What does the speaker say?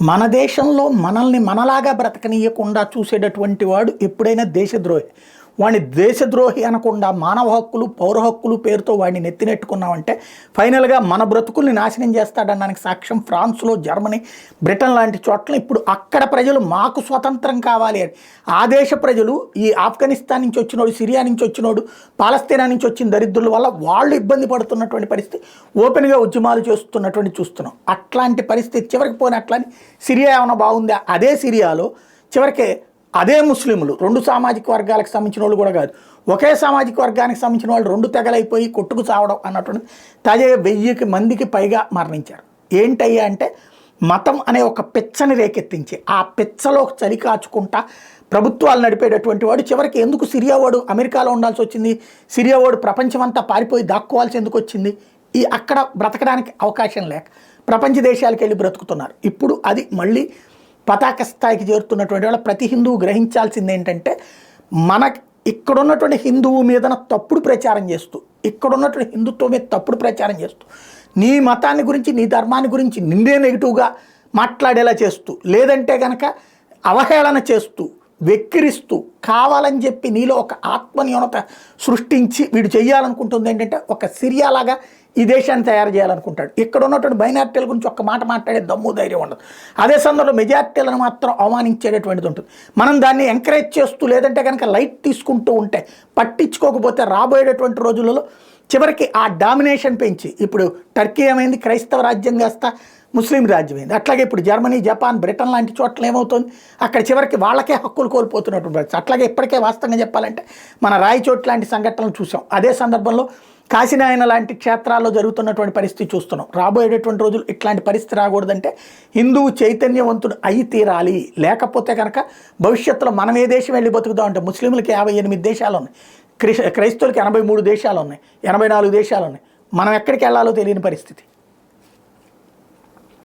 మన దేశంలో మనల్ని మనలాగా బ్రతకనీయకుండా చూసేటటువంటి వాడు ఎప్పుడైనా దేశద్రోహి. వాడిని దేశద్రోహి అనకుండా మానవ హక్కులు పౌర హక్కులు పేరుతో వాడిని నెత్తినెట్టుకున్నామంటే ఫైనల్గా మన బ్రతుకుల్ని నాశనం చేస్తాడనడానికి సాక్ష్యం ఫ్రాన్స్లో, జర్మనీ, బ్రిటన్ లాంటి చోట్ల ఇప్పుడు అక్కడ ప్రజలు మాకు స్వతంత్రం కావాలి అని, ఆ దేశ ప్రజలు ఈ ఆఫ్ఘనిస్తాన్ నుంచి వచ్చినోడు, సిరియా నుంచి వచ్చినోడు, పాలస్తీనా నుంచి వచ్చిన దరిద్రుల వల్ల వాళ్ళు ఇబ్బంది పడుతున్నటువంటి పరిస్థితి, ఓపెన్గా ఉద్యమాలు చేస్తున్నటువంటి చూస్తున్నాం. అట్లాంటి పరిస్థితి చివరికి పోయినట్లని సిరియా ఏమైనా బాగుందా? అదే సిరియాలో చివరికి అదే ముస్లింలు, రెండు సామాజిక వర్గాలకు సంబంధించిన వాళ్ళు కూడా కాదు, ఒకే సామాజిక వర్గానికి సంబంధించిన వాళ్ళు రెండు తెగలైపోయి కొట్టుకు చావడం అన్నటువంటి తాజాగా 1000 మందికి పైగా మరణించారు. ఏంటయ్యా అంటే మతం అనే ఒక పిచ్చని రేకెత్తించి ఆ పిచ్చలో చలి కాచుకుంటా ప్రభుత్వాలు నడిపేటటువంటి వాడు చివరికి ఎందుకు సిరియా వాడు అమెరికాలో ఉండాల్సి వచ్చింది, సిరియా వాడు ప్రపంచమంతా పారిపోయి దాక్కోవాల్సి ఎందుకు వచ్చింది? ఈ అక్కడ బ్రతకడానికి అవకాశం లేక ప్రపంచ దేశాలకు వెళ్ళి బ్రతుకుతున్నారు. ఇప్పుడు అది మళ్ళీ పతాక స్థాయికి చేరుతున్నటువంటి వాళ్ళ ప్రతి హిందువు గ్రహించాల్సింది ఏంటంటే, మనకి ఇక్కడున్నటువంటి హిందువు మీదన తప్పుడు ప్రచారం చేస్తూ, ఇక్కడున్నటువంటి హిందుత్వం మీద తప్పుడు ప్రచారం చేస్తూ, నీ మతాన్ని గురించి నీ ధర్మాన్ని గురించి నిండే నెగిటివ్గా మాట్లాడేలా చేస్తూ, లేదంటే కనుక అవహేళన చేస్తూ, వెక్కిరిస్తూ, కావాలని చెప్పి నీలో ఒక ఆత్మన్యూనత సృష్టించి వీడు చేయాలనుకుంటుంది ఏంటంటే ఒక సిరియాలాగా ఈ దేశాన్ని తయారు చేయాలనుకుంటాడు. ఇక్కడ ఉన్నటువంటి మైనార్టీల గురించి ఒక్క మాట మాట్లాడే దమ్ము ధైర్యం ఉండదు. అదే సందర్భంలో మెజార్టీలను మాత్రం అవమానించేటటువంటిది ఉంటుంది. మనం దాన్ని ఎంకరేజ్ చేస్తూ లేదంటే కనుక లైట్ తీసుకుంటూ ఉంటే, పట్టించుకోకపోతే రాబోయేటటువంటి రోజులలో చివరికి ఆ డామినేషన్ పెంచి, ఇప్పుడు టర్కీ ఏమైంది, క్రైస్తవ రాజ్యం కాస్త ముస్లిం రాజ్యం అయింది. అట్లాగే ఇప్పుడు జర్మనీ, జపాన్, బ్రిటన్ లాంటి చోట్ల ఏమవుతుంది, అక్కడ చివరికి వాళ్ళకే హక్కులు కోల్పోతున్నటువంటి. అట్లాగే ఇప్పటికే వాస్తవంగా చెప్పాలంటే మన రాయచోట్ లాంటి సంఘటనలు చూసాం. అదే సందర్భంలో కాశీనాయన లాంటి క్షేత్రాల్లో జరుగుతున్నటువంటి పరిస్థితి చూస్తున్నాం. రాబోయేటటువంటి రోజులు ఇట్లాంటి పరిస్థితి రాకూడదంటే హిందువు చైతన్యవంతుడు అయి తీరాలి. లేకపోతే కనుక భవిష్యత్తులో మనం ఏ దేశం వెళ్ళి బతుకుదాం అంటే ముస్లింలకి 58 దేశాలు ఉన్నాయి, క్రైస్తవులకి 83 దేశాలు ఉన్నాయి, 84 దేశాలు ఉన్నాయి. మనం ఎక్కడికి వెళ్ళాలో తెలియని పరిస్థితి.